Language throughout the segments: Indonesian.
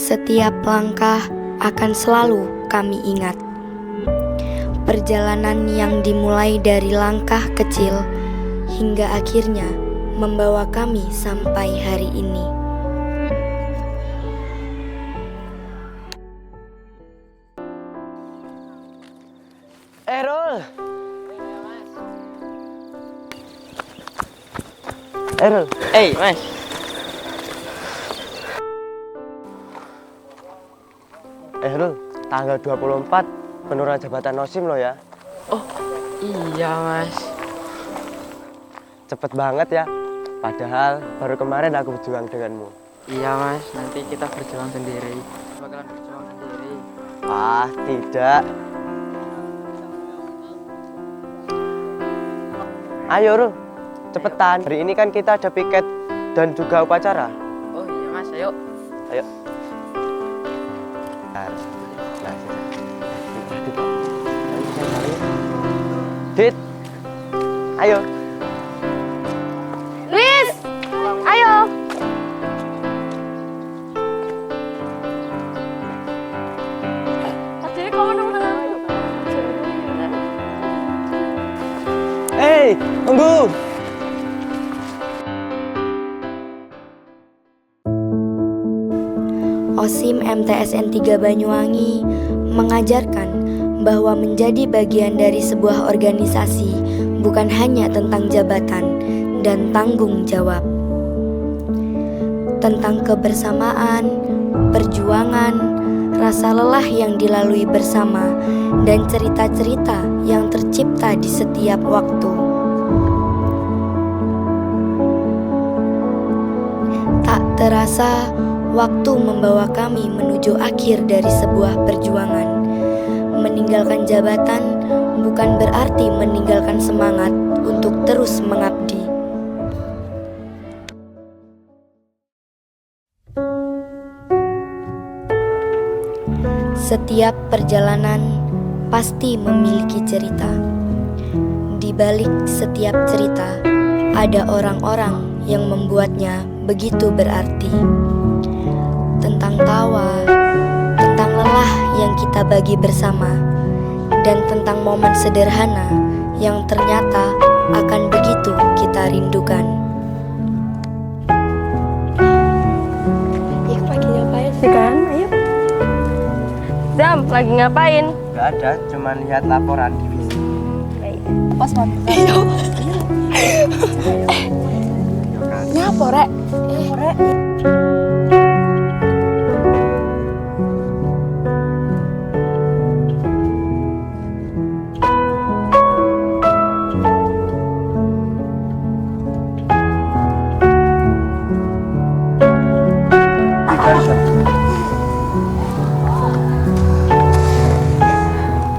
Setiap langkah akan selalu kami ingat. Perjalanan yang dimulai dari langkah kecil hingga akhirnya membawa kami sampai hari ini. Errol! Errol, Mas. Errol, tanggal 24 penurunan jabatan Nosim lo ya. Oh, iya, Mas. Cepet banget ya. Padahal baru kemarin aku berjuang denganmu. Iya, Mas. Nanti kita berjuang sendiri. Bakalan berjuang sendiri. Ah, tidak. Ayo, Rul. Cepetan. Hari ini kan kita ada piket dan juga upacara. Oh iya, Mas. Ayo. Ayo. Dit. Ayo. Luis, ayo. Adik, kamu nunggu. Hei, tunggu. OSIM MTSN 3 Banyuwangi mengajarkan bahwa menjadi bagian dari sebuah organisasi bukan hanya tentang jabatan dan tanggung jawab. Tentang kebersamaan, perjuangan, rasa lelah yang dilalui bersama, dan cerita-cerita yang tercipta di setiap waktu. Tak terasa, waktu membawa kami menuju akhir dari sebuah perjuangan. Meninggalkan jabatan bukan berarti meninggalkan semangat untuk terus mengabdi. Setiap perjalanan pasti memiliki cerita. Di balik setiap cerita, ada orang-orang yang membuatnya begitu berarti. Tentang tawa, tentang lelah yang kita bagi bersama, dan tentang momen sederhana yang ternyata akan begitu kita rindukan. Iya, lagi ngapain sih kan? Ayo. Zam, lagi ngapain? Gak ada, cuma lihat laporan divisi. Pas banget. Ayo. Nyapa, Rek? Rek.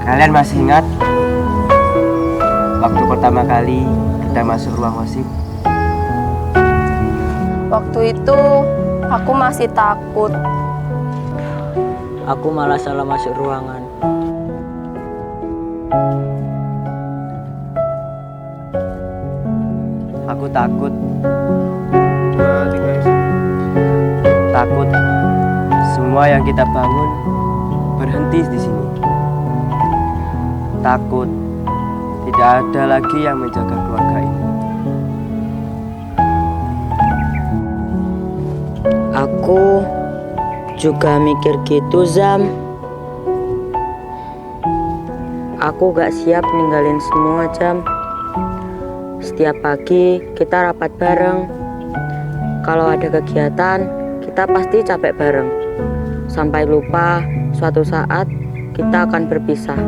Kalian masih ingat waktu pertama kali kita masuk ruang OSIM? Waktu itu aku masih takut. Aku malah salah masuk ruangan. Aku takut. Takut semua yang kita bangun berhenti di sini. Takut tidak ada lagi yang menjaga keluarga ini. Aku juga mikir gitu, Zam. Aku gak siap ninggalin semua, Jam. Setiap pagi kita rapat bareng. Kalau ada kegiatan, kita pasti capek bareng. Sampai lupa suatu saat kita akan berpisah.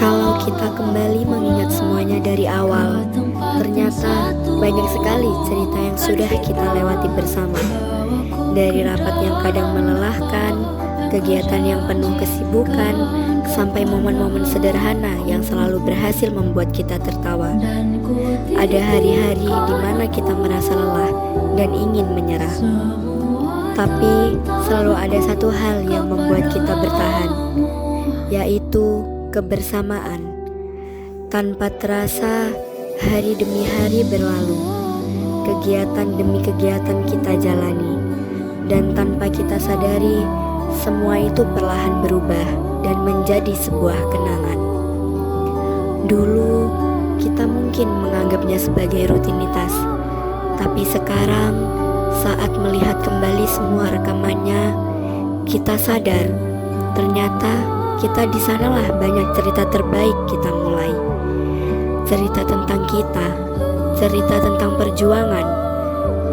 Kalau kita kembali mengingat semuanya dari awal, ternyata banyak sekali cerita yang sudah kita lewati bersama. Dari rapat yang kadang melelahkan, kegiatan yang penuh kesibukan, sampai momen-momen sederhana yang selalu berhasil membuat kita tertawa. Ada hari-hari di mana kita merasa lelah dan ingin menyerah. Tapi selalu ada satu hal yang membuat kita bertahan, yaitu kebersamaan. Tanpa terasa, hari demi hari berlalu, kegiatan demi kegiatan kita jalani, dan tanpa kita sadari, semua itu perlahan berubah dan menjadi sebuah kenangan. Dulu, kita mungkin menganggapnya sebagai rutinitas, tapi sekarang, saat melihat kembali semua rekamannya, kita sadar, ternyata kita di sanalah banyak cerita terbaik kita mulai. Cerita tentang kita, cerita tentang perjuangan,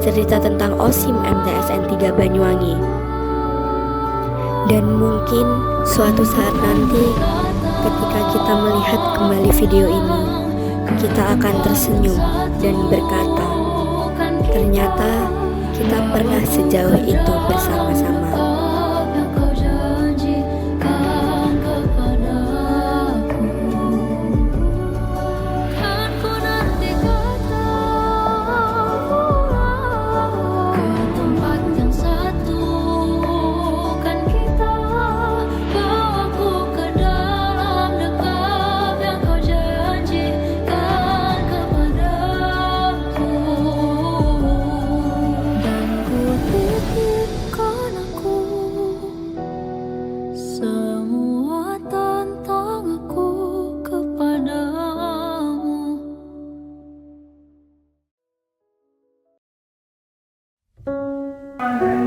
cerita tentang OSIM MTSN 3 Banyuwangi. Dan mungkin suatu saat nanti ketika kita melihat kembali video ini, kita akan tersenyum dan berkata, ternyata kita pernah sejauh itu bersama-sama.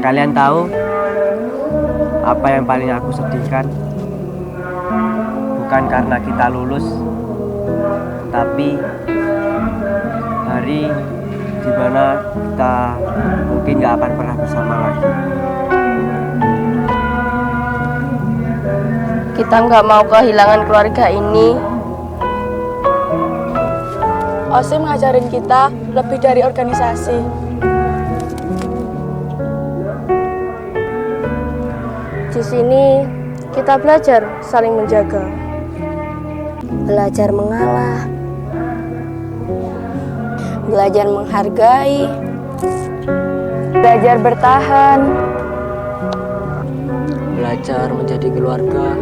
Kalian tahu apa yang paling aku sedihkan? Bukan karena kita lulus, tapi hari di mana kita mungkin gak akan pernah bersama lagi. Kita nggak mau kehilangan keluarga ini. OSIM ngajarin kita lebih dari organisasi. Di sini kita belajar saling menjaga, belajar mengalah, belajar menghargai, Belajar bertahan. Belajar menjadi keluarga.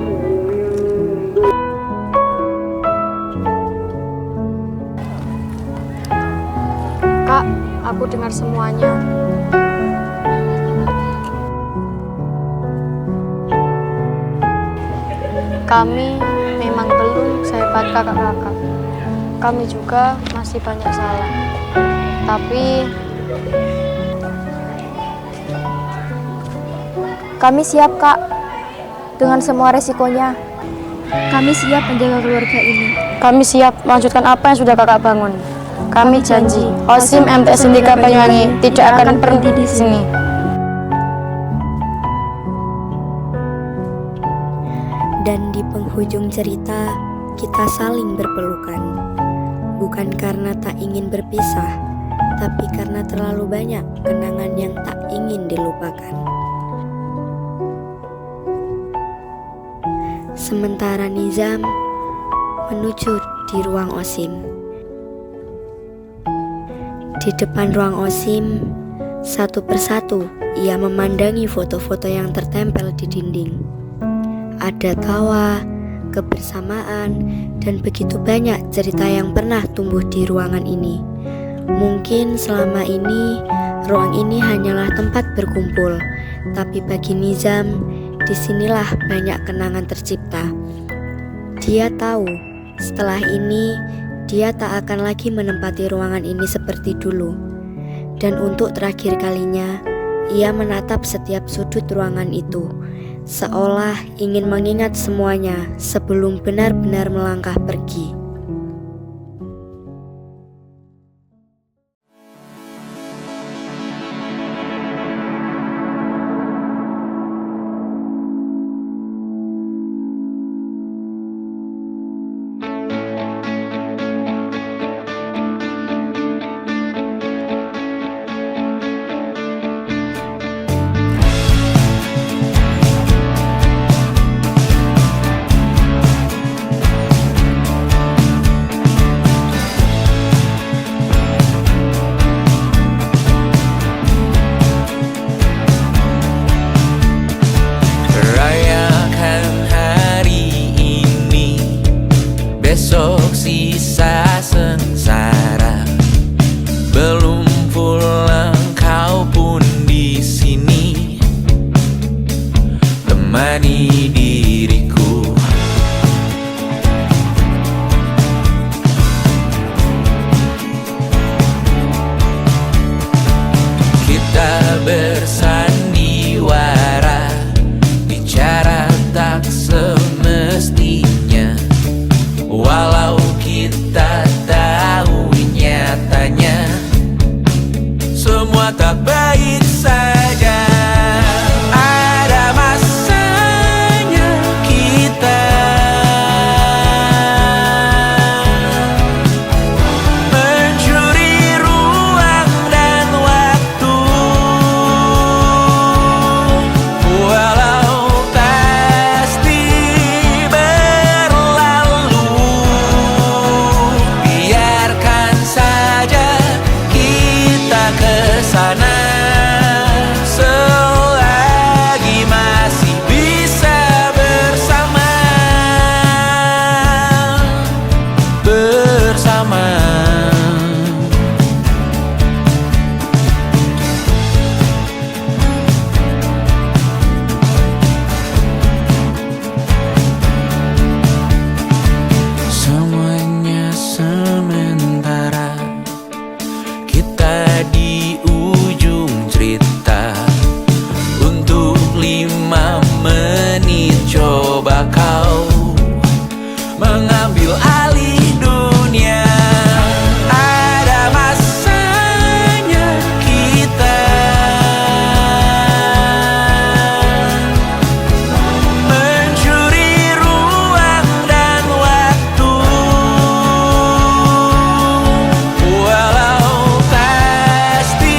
Kak, aku dengar semuanya. Kami memang belum sehebat kakak-kakak. Kami juga masih banyak salah. Tapi kami siap, Kak, dengan semua resikonya. Kami siap menjaga keluarga ini. Kami siap melanjutkan apa yang sudah kakak bangun. Kami janji, OSIM MTSN 3 Banyuwangi tidak akan berhenti di sini. Dan di penghujung cerita, kita saling berpelukan. Bukan karena tak ingin berpisah, tapi karena terlalu banyak kenangan yang tak ingin dilupakan. Sementara Nizam menuju di ruang OSIM. Di depan ruang OSIM, satu persatu ia memandangi foto-foto yang tertempel di dinding. Ada tawa, kebersamaan, dan begitu banyak cerita yang pernah tumbuh di ruangan ini. Mungkin selama ini, ruang ini hanyalah tempat berkumpul, tapi bagi Nizam, disinilah banyak kenangan tercipta. Dia tahu, setelah ini, dia tak akan lagi menempati ruangan ini seperti dulu. Dan untuk terakhir kalinya, ia menatap setiap sudut ruangan itu, seolah ingin mengingat semuanya sebelum benar-benar melangkah pergi. bersama. Semuanya sementara, kita di ujung cerita. Untuk 5 menit coba kau mengambil alih dunia. Ada masanya kita mencuri ruang dan waktu. Walau pasti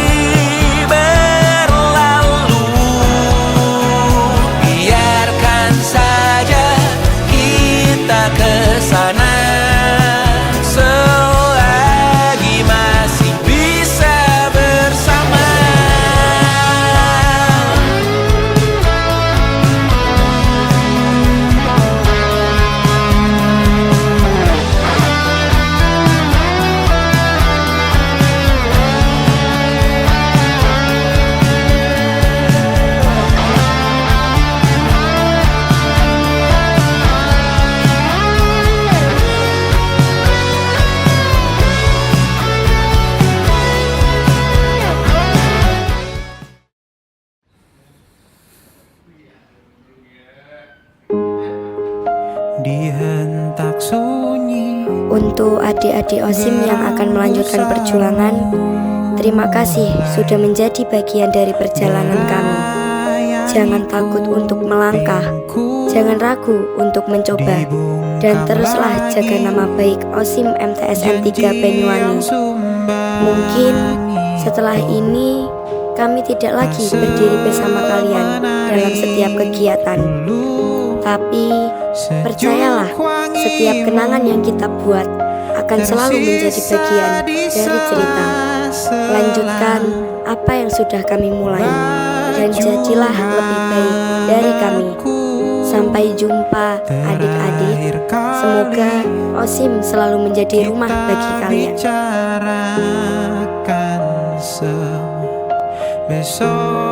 berlalu, biarkan saja kita kesana selagi masih bisa bersama. Dihentak sunyi. Untuk adik-adik OSIM yang akan melanjutkan perjuangan, terima kasih sudah menjadi bagian dari perjalanan kami. Jangan takut untuk melangkah, jangan ragu untuk mencoba, dan teruslah jaga nama baik OSIM MTSN 3 Banyuwangi. Mungkin setelah ini kami tidak lagi berdiri bersama kalian dalam setiap kegiatan, tapi percayalah, setiap kenangan yang kita buat akan selalu menjadi bagian dari cerita. Lanjutkan apa yang sudah kami mulai, dan jadilah lebih baik dari kami. Sampai jumpa adik-adik. Semoga OSIM selalu menjadi rumah bagi kalian. Besok